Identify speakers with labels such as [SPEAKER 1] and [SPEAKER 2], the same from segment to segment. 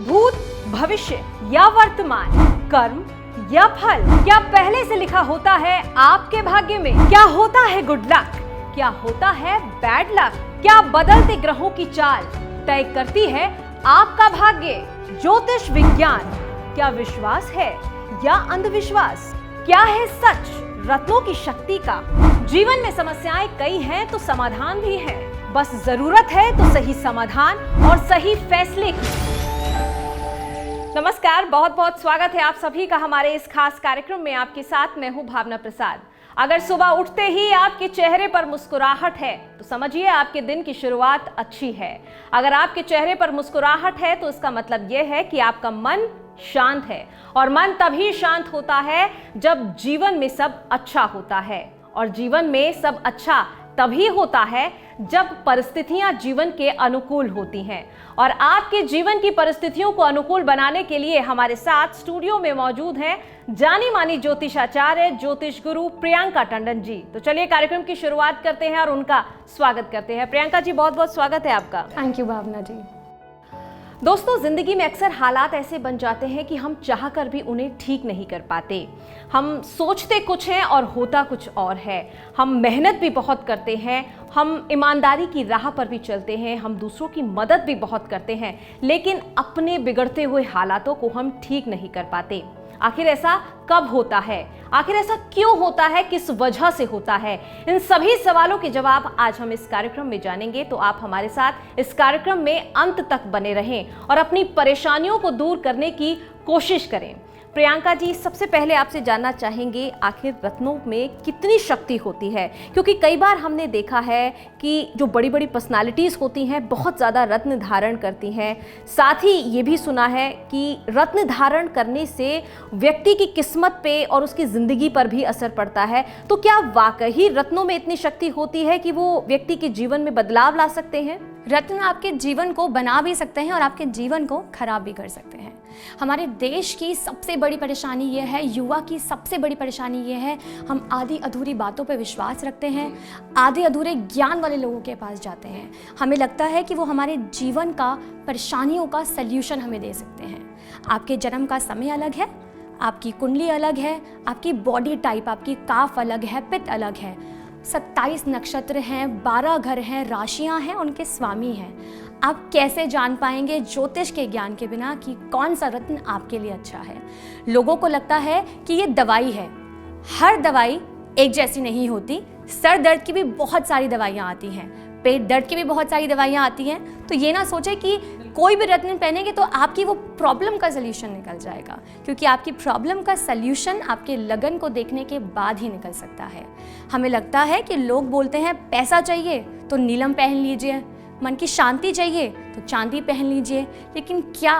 [SPEAKER 1] भूत, भविष्य या वर्तमान, कर्म या फल, क्या पहले से लिखा होता है आपके भाग्य में? क्या होता है गुड लक? क्या होता है बैड लक? क्या बदलते ग्रहों की चाल तय करती है आपका भाग्य? ज्योतिष विज्ञान क्या विश्वास है या अंधविश्वास? क्या है सच रत्नों की शक्ति का? जीवन में समस्याएं कई हैं तो समाधान भी है, बस जरूरत है तो सही समाधान और सही फैसले की। नमस्कार, बहुत बहुत स्वागत है आप सभी का हमारे इस खास कार्यक्रम में। आपके साथ मैं हूं भावना प्रसाद। अगर सुबह उठते ही आपके चेहरे पर मुस्कुराहट है तो समझिए आपके दिन की शुरुआत अच्छी है। अगर आपके चेहरे पर मुस्कुराहट है तो इसका मतलब यह है कि आपका मन शांत है, और मन तभी शांत होता है जब जीवन में सब अच्छा होता है, और जीवन में सब अच्छा तभी होता है जब परिस्थितियां जीवन के अनुकूल होती हैं। और आपके जीवन की परिस्थितियों को अनुकूल बनाने के लिए हमारे साथ स्टूडियो में मौजूद हैं जानी मानी ज्योतिषाचार्य, ज्योतिष गुरु प्रियंका टंडन जी। तो चलिए कार्यक्रम की शुरुआत करते हैं और उनका स्वागत करते हैं। प्रियंका जी, बहुत बहुत स्वागत है आपका।
[SPEAKER 2] थैंक यू भावना जी।
[SPEAKER 1] दोस्तों, जिंदगी में अक्सर हालात ऐसे बन जाते हैं कि हम चाहकर भी उन्हें ठीक नहीं कर पाते। हम सोचते कुछ हैं और होता कुछ और है। हम मेहनत भी बहुत करते हैं, हम ईमानदारी की राह पर भी चलते हैं, हम दूसरों की मदद भी बहुत करते हैं, लेकिन अपने बिगड़ते हुए हालातों को हम ठीक नहीं कर पाते। आखिर ऐसा कब होता है? आखिर ऐसा क्यों होता है? किस वजह से होता है? इन सभी सवालों के जवाब आज हम इस कार्यक्रम में जानेंगे, तो आप हमारे साथ इस कार्यक्रम में अंत तक बने रहें और अपनी परेशानियों को दूर करने की कोशिश करें। प्रियंका जी, सबसे पहले आपसे जानना चाहेंगे, आखिर रत्नों में कितनी शक्ति होती है? क्योंकि कई बार हमने देखा है कि जो बड़ी बड़ी पर्सनालिटीज़ होती हैं बहुत ज़्यादा रत्न धारण करती हैं। साथ ही ये भी सुना है कि रत्न धारण करने से व्यक्ति की किस्मत पे और उसकी ज़िंदगी पर भी असर पड़ता है। तो क्या वाकई रत्नों में इतनी शक्ति होती है कि वो व्यक्ति के जीवन में बदलाव ला सकते हैं?
[SPEAKER 2] रत्न आपके जीवन को बना भी सकते हैं और आपके जीवन को खराब भी कर सकते हैं। हमारे देश की सबसे बड़ी परेशानी ये है, युवा की सबसे बड़ी परेशानी ये है, हम आधी अधूरी बातों पे विश्वास रखते हैं, आधे अधूरे ज्ञान वाले लोगों के पास जाते हैं। हमें लगता है कि वो हमारे जीवन का परेशानियों का सल्यूशन हमें दे सकते हैं। आपके जन्म का समय अलग है, आपकी कुंडली अलग है, आपकी बॉडी टाइप, आपकी काफ अलग है, पित्त अलग है, 27 नक्षत्र हैं, 12 घर हैं, राशियां हैं, उनके स्वामी हैं। आप कैसे जान पाएंगे ज्योतिष के ज्ञान के बिना कि कौन सा रत्न आपके लिए अच्छा है? लोगों को लगता है कि ये दवाई है। हर दवाई एक जैसी नहीं होती। सर दर्द की भी बहुत सारी दवाइयाँ आती हैं, पेट दर्द की भी बहुत सारी दवाइयाँ आती हैं। तो ये ना सोचे कि कोई भी रत्न पहनेंगे तो आपकी वो प्रॉब्लम का सल्यूशन निकल जाएगा, क्योंकि आपकी प्रॉब्लम का सल्यूशन आपके लगन को देखने के बाद ही निकल सकता है। हमें लगता है कि लोग बोलते हैं पैसा चाहिए तो नीलम पहन लीजिए, मन की शांति चाहिए तो चांदी पहन लीजिए, लेकिन क्या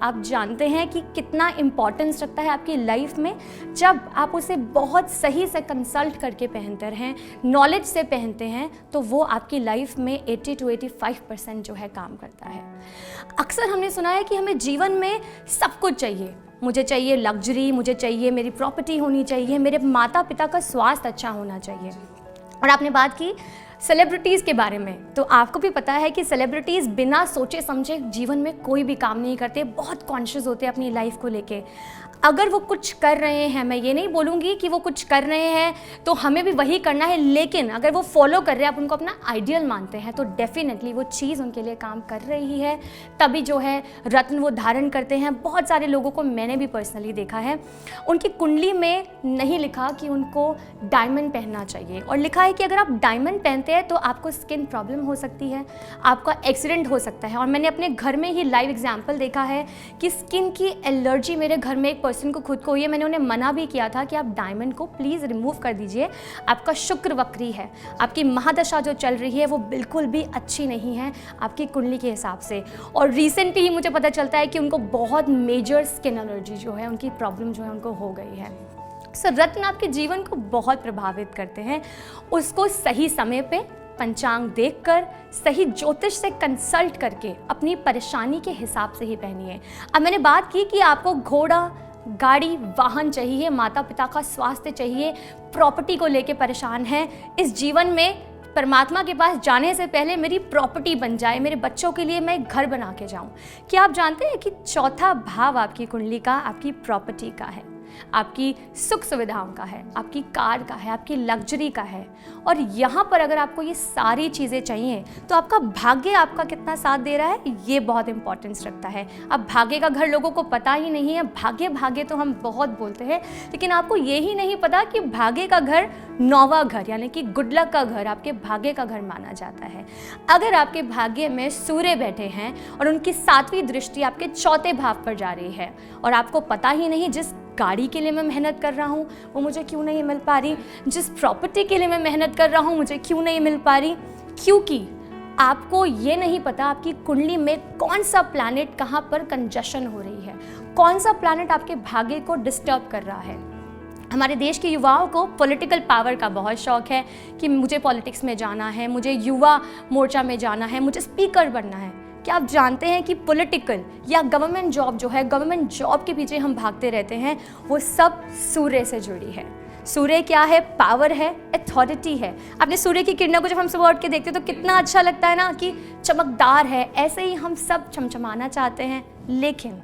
[SPEAKER 2] आप जानते हैं कि कितना इम्पॉर्टेंस रखता है आपकी लाइफ में जब आप उसे बहुत सही से कंसल्ट करके पहनते हैं, नॉलेज से पहनते हैं, तो वो आपकी लाइफ में 80 to 85% जो है काम करता है। अक्सर हमने सुना है कि हमें जीवन में सब कुछ चाहिए। मुझे चाहिए लग्जरी, मुझे चाहिए मेरी प्रॉपर्टी होनी चाहिए, मेरे माता पिता का स्वास्थ्य अच्छा होना चाहिए। और आपने बात की सेलिब्रिटीज़ के बारे में, तो आपको भी पता है कि सेलिब्रिटीज़ बिना सोचे समझे जीवन में कोई भी काम नहीं करते, बहुत कॉन्शियस होते हैं अपनी लाइफ को लेके। अगर वो कुछ कर रहे हैं, मैं ये नहीं बोलूँगी कि वो कुछ कर रहे हैं तो हमें भी वही करना है, लेकिन अगर वो फॉलो कर रहे हैं, आप उनको अपना आइडियल मानते हैं, तो डेफिनेटली वो चीज़ उनके लिए काम कर रही है, तभी जो है रत्न वो धारण करते हैं। बहुत सारे लोगों को मैंने भी पर्सनली देखा है, उनकी कुंडली में नहीं लिखा कि उनको डायमंड पहनना चाहिए, और लिखा है कि अगर आप डायमंड पहनते हैं तो आपको स्किन प्रॉब्लम हो सकती है, आपका एक्सीडेंट हो सकता है। और मैंने अपने घर में ही लाइव एग्जाम्पल देखा है कि स्किन की एलर्जी मेरे घर में एक पर्सन को खुद को हुई है। मैंने उन्हें मना भी किया था कि आप डायमंड को प्लीज़ रिमूव कर दीजिए, आपका शुक्र वक्री है, आपकी महादशा जो चल रही है वो बिल्कुल भी अच्छी नहीं है आपकी कुंडली के हिसाब से। और रिसेंटली ही मुझे पता चलता है कि उनको बहुत मेजर स्किन एलर्जी जो है, उनकी प्रॉब्लम जो है उनको हो गई है। रत्न आपके जीवन को बहुत प्रभावित करते हैं। उसको सही समय पे पंचांग देखकर, सही ज्योतिष से कंसल्ट करके अपनी परेशानी के हिसाब से ही पहनिए। अब मैंने बात की कि आपको घोड़ा, गाड़ी, वाहन चाहिए, माता पिता का स्वास्थ्य चाहिए, प्रॉपर्टी को लेके परेशान हैं, इस जीवन में परमात्मा के पास जाने से पहले मेरी प्रॉपर्टी बन जाए, मेरे बच्चों के लिए मैं एक घर बना के जाऊं। क्या आप जानते हैं कि चौथा भाव आपकी कुंडली का आपकी प्रॉपर्टी का है, आपकी सुख सुविधाओं का है, आपकी कार का है, आपकी लग्जरी का है। और यहाँ पर अगर आपको ये सारी चीज़ें चाहिए तो आपका भाग्य आपका कितना साथ दे रहा है, ये बहुत इंपॉर्टेंस रखता है। अब भाग्य का घर लोगों को पता ही नहीं है। भाग्य भाग्य तो हम बहुत बोलते हैं, लेकिन आपको ये ही नहीं पता कि भाग्य का घर 9वां घर यानी कि गुड लक का घर आपके भाग्य का घर माना जाता है। अगर आपके भाग्य में सूर्य बैठे हैं और उनकी 7वीं दृष्टि आपके चौथे भाव पर जा रही है और आपको पता ही नहीं जिस गाड़ी के लिए मैं मेहनत कर रहा हूँ वो मुझे क्यों नहीं मिल पा रही, जिस प्रॉपर्टी के लिए मैं मेहनत कर रहा हूँ मुझे क्यों नहीं मिल पा रही, क्योंकि आपको ये नहीं पता आपकी कुंडली में कौन सा प्लैनेट कहाँ पर कंजशन हो रही है, कौन सा प्लैनेट आपके भाग्य को डिस्टर्ब कर रहा है। हमारे देश के युवाओं को पॉलिटिकल पावर का बहुत शौक है कि मुझे पॉलिटिक्स में जाना है, मुझे युवा मोर्चा में जाना है, मुझे स्पीकर बनना है। क्या आप जानते हैं कि पॉलिटिकल या गवर्नमेंट जॉब जो है, गवर्नमेंट जॉब के पीछे हम भागते रहते हैं, वो सब सूर्य से जुड़ी है। सूर्य क्या है? पावर है, अथॉरिटी है। आपने सूर्य की किरणों को जब हम सुबह उठ के देखते हैं तो कितना अच्छा लगता है ना कि चमकदार है। ऐसे ही हम सब चमचमाना चाहते हैं, लेकिन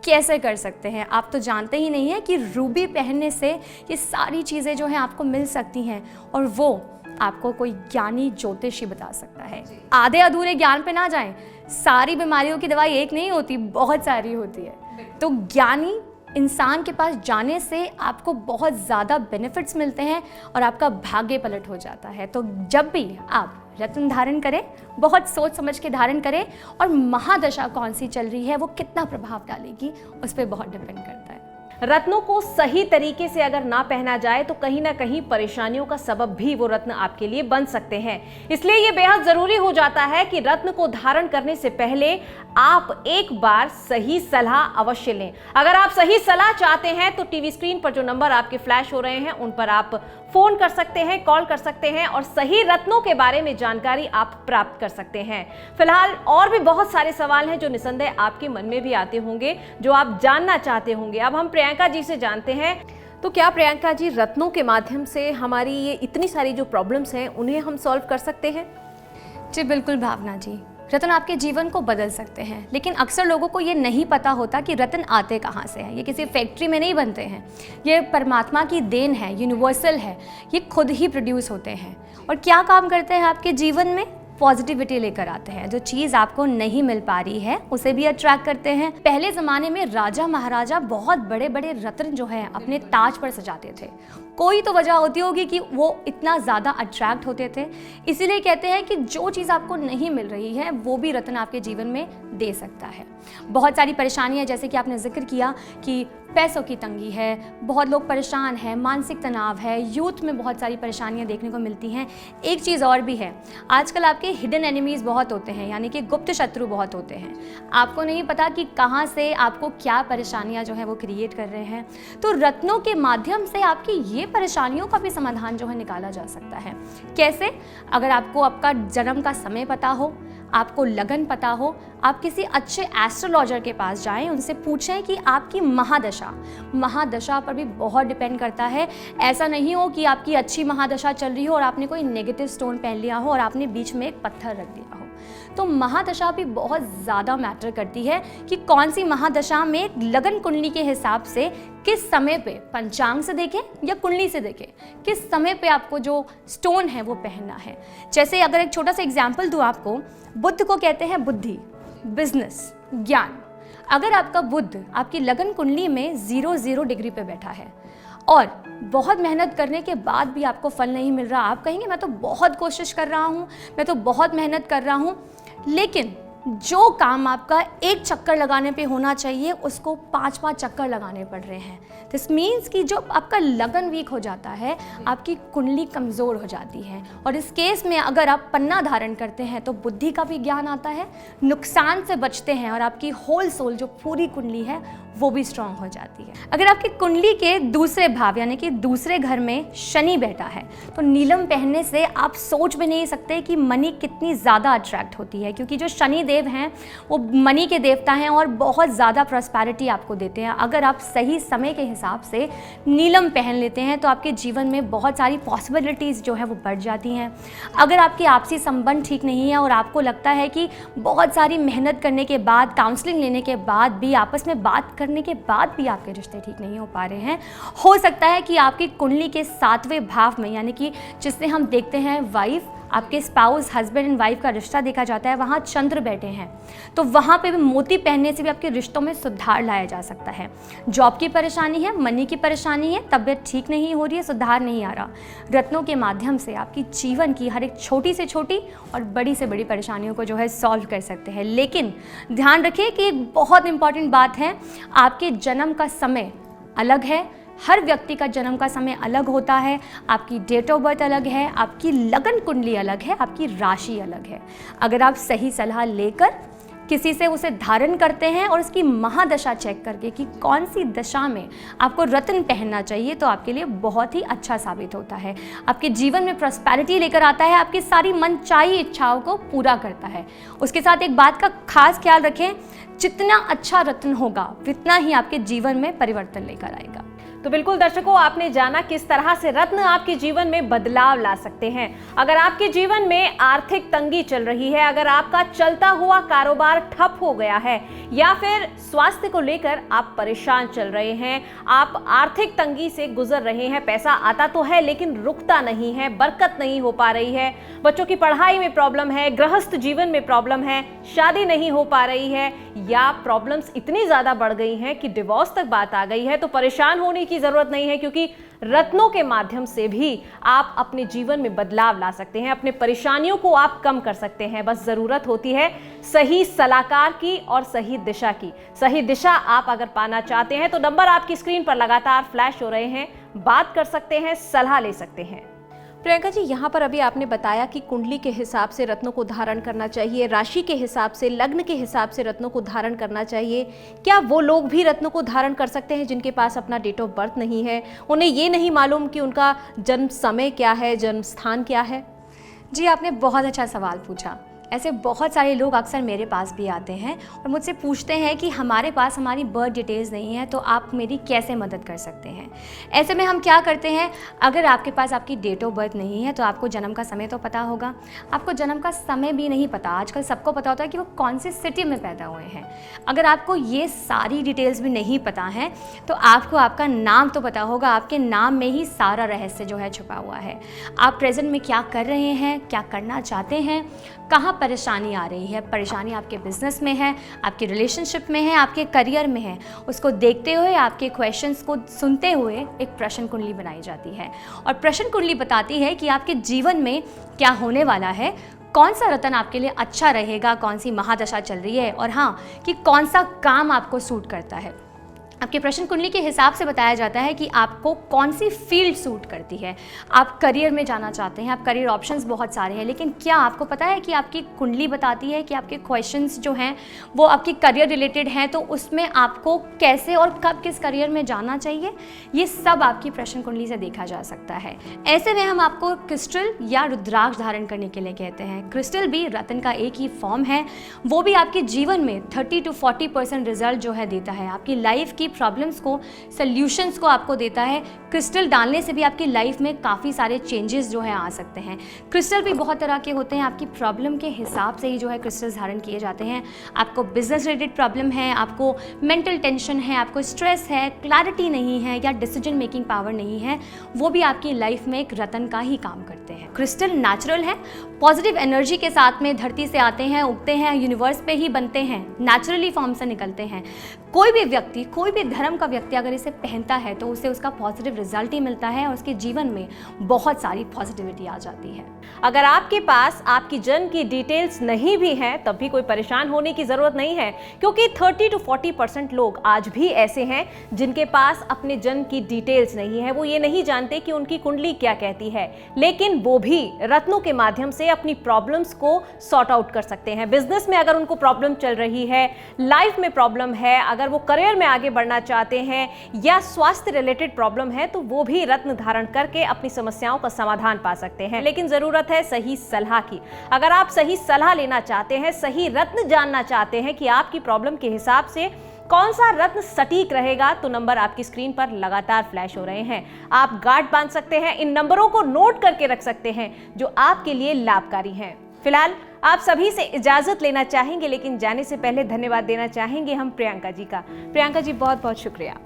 [SPEAKER 2] कैसे कर सकते हैं? आप तो जानते ही नहीं है कि रूबी पहनने से ये सारी चीज़ें जो हैं आपको मिल सकती हैं, और वो आपको कोई ज्ञानी ज्योतिषी बता सकता है। आधे अधूरे ज्ञान पे ना जाएं। सारी बीमारियों की दवाई एक नहीं होती, बहुत सारी होती है। तो ज्ञानी इंसान के पास जाने से आपको बहुत ज़्यादा बेनिफिट्स मिलते हैं और आपका भाग्य पलट हो जाता है। तो जब भी आप रत्न धारण करें, बहुत सोच समझ के धारण करें, और महादशा कौन सी चल रही है वो कितना प्रभाव डालेगी उस पर बहुत डिपेंड करता है।
[SPEAKER 1] रत्नों को सही तरीके से अगर ना पहना जाए तो कहीं ना कहीं परेशानियों का सबब भी वो रत्न आपके लिए बन सकते हैं। इसलिए ये बेहद जरूरी हो जाता है कि रत्न को धारण करने से पहले आप एक बार सही सलाह अवश्य लें। अगर आप सही सलाह चाहते हैं तो टीवी स्क्रीन पर जो नंबर आपके फ्लैश हो रहे हैं उन पर आप फोन कर सकते हैं, कॉल कर सकते हैं और सही रत्नों के बारे में जानकारी आप प्राप्त कर सकते हैं। फिलहाल और भी बहुत सारे सवाल हैं जो निसंदेह आपके मन में भी आते होंगे, जो आप जानना चाहते होंगे। अब हम प्रियंका जी से जानते हैं। तो क्या प्रियंका जी, रत्नों के माध्यम से हमारी ये इतनी सारी जो प्रॉब्लम्स हैं उन्हें हम सॉल्व कर सकते हैं?
[SPEAKER 2] जी बिल्कुल भावना जी, रत्न आपके जीवन को बदल सकते हैं, लेकिन अक्सर लोगों को ये नहीं पता होता कि रत्न आते कहाँ से हैं। ये किसी फैक्ट्री में नहीं बनते हैं, ये परमात्मा की देन है, यूनिवर्सल है, ये खुद ही प्रोड्यूस होते हैं। और क्या काम करते हैं आपके जीवन में? पॉजिटिविटी लेकर आते हैं। जो चीज़ आपको नहीं मिल पा रही है उसे भी अट्रैक्ट करते हैं। पहले ज़माने में राजा महाराजा बहुत बड़े बड़े रत्न जो है अपने ताज पर सजाते थे। कोई तो वजह होती होगी कि वो इतना ज़्यादा अट्रैक्ट होते थे। इसीलिए कहते हैं कि जो चीज़ आपको नहीं मिल रही है वो भी रत्न आपके जीवन में दे सकता है। बहुत सारी परेशानियाँ, जैसे कि आपने जिक्र किया कि पैसों की तंगी है, बहुत लोग परेशान हैं, मानसिक तनाव है, यूथ में बहुत सारी परेशानियाँ देखने को मिलती हैं। एक चीज़ और भी है, आजकल आपके हिडन एनिमीज़ बहुत होते हैं, यानी कि गुप्त शत्रु बहुत होते हैं। आपको नहीं पता कि कहाँ से आपको क्या परेशानियाँ जो है वो क्रिएट कर रहे हैं। तो रत्नों के माध्यम से आपकी ये परेशानियों का भी समाधान जो है निकाला जा सकता है। कैसे? अगर आपको आपका जन्म का समय पता हो, आपको लगन पता हो, आप किसी अच्छे एस्ट्रोलॉजर के पास जाएं, उनसे पूछें कि आपकी महादशा पर भी बहुत डिपेंड करता है। ऐसा नहीं हो कि आपकी अच्छी महादशा चल रही हो और आपने कोई नेगेटिव स्टोन पहन लिया हो और आपने बीच में एक पत्थर रख दिया हो। तो महादशा भी बहुत ज़्यादा मैटर करती है कि कौन सी महादशा में लगन कुंडली के हिसाब से किस समय पे, पंचांग से देखें या कुंडली से देखें, किस समय पे आपको जो स्टोन है वो पहनना है। जैसे अगर एक छोटा सा एग्जाम्पल दूँ आपको, बुध को कहते हैं बुद्धि, बिजनेस, ज्ञान। अगर आपका बुध आपकी लगन कुंडली में 0 डिग्री पे बैठा है और बहुत मेहनत करने के बाद भी आपको फल नहीं मिल रहा, आप कहेंगे मैं तो बहुत कोशिश कर रहा हूँ, मैं तो बहुत मेहनत कर रहा हूँ, लेकिन जो काम आपका एक चक्कर लगाने पे होना चाहिए उसको 5 चक्कर लगाने पड़ रहे हैं। दिस मीन्स कि जो आपका लगन वीक हो जाता है, आपकी कुंडली कमज़ोर हो जाती है। और इस केस में अगर आप पन्ना धारण करते हैं तो बुद्धि का भी ज्ञान आता है, नुकसान से बचते हैं और आपकी होल सोल जो पूरी कुंडली है वो भी स्ट्रांग हो जाती है। अगर आपकी कुंडली के दूसरे भाव यानी कि दूसरे घर में शनि बैठा है तो नीलम पहनने से आप सोच भी नहीं सकते कि मनी कितनी ज़्यादा अट्रैक्ट होती है, क्योंकि जो शनि देव हैं वो मनी के देवता हैं और बहुत ज़्यादा प्रॉस्पेरिटी आपको देते हैं। अगर आप सही समय के हिसाब से नीलम पहन लेते हैं तो आपके जीवन में बहुत सारी पॉसिबिलिटीज़ जो है वो बढ़ जाती हैं। अगर आपके आपसी संबंध ठीक नहीं है और आपको लगता है कि बहुत सारी मेहनत करने के बाद, काउंसलिंग लेने के बाद भी, आपस में बात करने के बाद भी आपके रिश्ते ठीक नहीं हो पा रहे हैं, हो सकता है कि आपकी कुंडली के 7वें भाव में, यानी कि जिससे हम देखते हैं वाइफ, आपके स्पाउस, हस्बैंड एंड वाइफ का रिश्ता देखा जाता है, वहाँ चंद्र बैठे हैं, तो वहाँ पे भी मोती पहनने से भी आपके रिश्तों में सुधार लाया जा सकता है। जॉब की परेशानी है, मनी की परेशानी है, तबीयत ठीक नहीं हो रही है, सुधार नहीं आ रहा, रत्नों के माध्यम से आपकी जीवन की हर एक छोटी से छोटी और बड़ी से बड़ी परेशानियों को जो है सॉल्व कर सकते हैं। लेकिन ध्यान रखिए कि एक बहुत इंपॉर्टेंट बात है, आपके जन्म का समय अलग है, हर व्यक्ति का जन्म का समय अलग होता है, आपकी डेट ऑफ बर्थ अलग है, आपकी लगन कुंडली अलग है, आपकी राशि अलग है। अगर आप सही सलाह लेकर किसी से उसे धारण करते हैं और उसकी महादशा चेक करके कि कौन सी दशा में आपको रत्न पहनना चाहिए, तो आपके लिए बहुत ही अच्छा साबित होता है। आपके जीवन में प्रॉस्पेरिटी लेकर आता है, आपकी सारी मनचाही इच्छाओं को पूरा करता है। उसके साथ एक बात का खास ख्याल रखें, जितना अच्छा रत्न होगा उतना ही आपके जीवन में परिवर्तन लेकर आएगा।
[SPEAKER 1] तो बिल्कुल दर्शकों, आपने जाना किस तरह से रत्न आपके जीवन में बदलाव ला सकते हैं। अगर आपके जीवन में आर्थिक तंगी चल रही है, अगर आपका चलता हुआ कारोबार ठप हो गया है, या फिर स्वास्थ्य को लेकर आप परेशान चल रहे हैं, आप आर्थिक तंगी से गुजर रहे हैं, पैसा आता तो है लेकिन रुकता नहीं है, बरकत नहीं हो पा रही है, बच्चों की पढ़ाई में प्रॉब्लम है, गृहस्थ जीवन में प्रॉब्लम है, शादी नहीं हो पा रही है, या प्रॉब्लम्स इतनी ज्यादा बढ़ गई हैं कि डिवोर्स तक बात आ गई है, तो परेशान होने की जरूरत नहीं है, क्योंकि रत्नों के माध्यम से भी आप अपने जीवन में बदलाव ला सकते हैं, अपने परेशानियों को आप कम कर सकते हैं। बस जरूरत होती है सही सलाहकार की और सही दिशा की। सही दिशा आप अगर पाना चाहते हैं तो नंबर आपकी स्क्रीन पर लगातार फ्लैश हो रहे हैं, बात कर सकते हैं, सलाह ले सकते हैं। प्रियंका जी, यहाँ पर अभी आपने बताया कि कुंडली के हिसाब से रत्नों को धारण करना चाहिए, राशि के हिसाब से, लग्न के हिसाब से रत्नों को धारण करना चाहिए। क्या वो लोग भी रत्नों को धारण कर सकते हैं जिनके पास अपना डेट ऑफ बर्थ नहीं है, उन्हें ये नहीं मालूम कि उनका जन्म समय क्या है, जन्म स्थान क्या है?
[SPEAKER 2] जी, आपने बहुत अच्छा सवाल पूछा। ऐसे बहुत सारे लोग अक्सर मेरे पास भी आते हैं और मुझसे पूछते हैं कि हमारे पास हमारी बर्थ डिटेल्स नहीं है, तो आप मेरी कैसे मदद कर सकते हैं। ऐसे में हम क्या करते हैं, अगर आपके पास आपकी डेट ऑफ बर्थ नहीं है तो आपको जन्म का समय तो पता होगा, आपको जन्म का समय भी नहीं पता। आजकल सबको पता होता है कि वो कौन सी सिटी में पैदा हुए हैं। अगर आपको ये सारी डिटेल्स भी नहीं पता है तो आपको आपका नाम तो पता होगा, आपके नाम में ही सारा रहस्य जो है छुपा हुआ है। आप प्रेजेंट में क्या कर रहे हैं, क्या करना चाहते हैं, कहाँ परेशानी आ रही है, परेशानी आपके बिजनेस में है, आपके रिलेशनशिप में है, आपके करियर में है, उसको देखते हुए, आपके क्वेश्चंस को सुनते हुए एक प्रश्न कुंडली बनाई जाती है। और प्रश्न कुंडली बताती है कि आपके जीवन में क्या होने वाला है, कौन सा रत्न आपके लिए अच्छा रहेगा, कौन सी महादशा चल रही है, और हाँ, कि कौन सा काम आपको सूट करता है। आपके प्रश्न कुंडली के हिसाब से बताया जाता है कि आपको कौन सी फील्ड सूट करती है। आप करियर में जाना चाहते हैं, आप करियर ऑप्शंस बहुत सारे हैं, लेकिन क्या आपको पता है कि आपकी कुंडली बताती है कि आपके क्वेश्चंस जो हैं वो आपकी करियर रिलेटेड हैं, तो उसमें आपको कैसे और कब किस करियर में जाना चाहिए, ये सब आपकी प्रश्न कुंडली से देखा जा सकता है। ऐसे में हम आपको क्रिस्टल या रुद्राक्ष धारण करने के लिए कहते हैं। क्रिस्टल भी रत्न का एक ही फॉर्म है, वो भी आपके जीवन में 30 to 40% रिजल्ट जो है देता है, आपकी लाइफ की प्रॉब्लम्स को, सॉल्यूशंस को आपको देता है। क्रिस्टल डालने से भी आपकी लाइफ में काफ़ी सारे चेंजेस जो है आ सकते हैं। क्रिस्टल भी बहुत तरह के होते हैं, आपकी प्रॉब्लम के हिसाब से ही जो है क्रिस्टल्स धारण किए जाते हैं। आपको बिजनेस रिलेटेड प्रॉब्लम है, आपको मेंटल टेंशन है, आपको स्ट्रेस है, क्लैरिटी नहीं है, या डिसीजन मेकिंग पावर नहीं है, वो भी आपकी लाइफ में एक रत्न का ही काम करते हैं। क्रिस्टल नेचुरल है, पॉजिटिव एनर्जी के साथ में धरती से आते हैं, उगते हैं, यूनिवर्स पे ही बनते हैं, नेचुरली फॉर्म से निकलते हैं। कोई भी व्यक्ति, कोई भी धर्म का व्यक्ति अगर इसे पहनता है तो उसे उसका पॉजिटिव रिजल्ट ही मिलता है और उसके जीवन में बहुत सारी पॉजिटिविटी आ जाती है।
[SPEAKER 1] अगर आपके पास आपकी जन्म की डिटेल्स नहीं भी हैं तब भी कोई परेशान होने की जरूरत नहीं है, क्योंकि 30 to 40% लोग आज भी ऐसे हैं जिनके पास अपने जन्म की डिटेल्स नहीं है। वो ये नहीं जानते कि उनकी कुंडली क्या कहती है, लेकिन वो भी रत्नों के माध्यम से अपनी प्रॉब्लम्स को सॉर्ट आउट कर सकते हैं। बिजनेस में अगर उनको प्रॉब्लम चल रही है, लाइफ में प्रॉब्लम है, अगर अगर वो करियर में आगे बढ़ना चाहते हैं या स्वास्थ्य रिलेटेड प्रॉब्लम है तो वो भी रत्न धारण करके अपनी समस्याओं का समाधान पा सकते हैं। लेकिन जरूरत है सही सलाह की। अगर आप सही सलाह लेना चाहते हैं, सही रत्न जानना चाहते हैं कि आपकी प्रॉब्लम के हिसाब से कौन सा रत्न सटीक रहेगा, तो नंबर आपकी स्क्रीन पर लगातार फ्लैश हो रहे हैं। आप गार्ड बांध सकते हैं, इन नंबरों को नोट करके रख सकते हैं जो आपके लिए लाभकारी हैं। फिलहाल आप सभी से इजाजत लेना चाहेंगे, लेकिन जाने से पहले धन्यवाद देना चाहेंगे हम प्रियंका जी का। प्रियंका जी, बहुत बहुत शुक्रिया।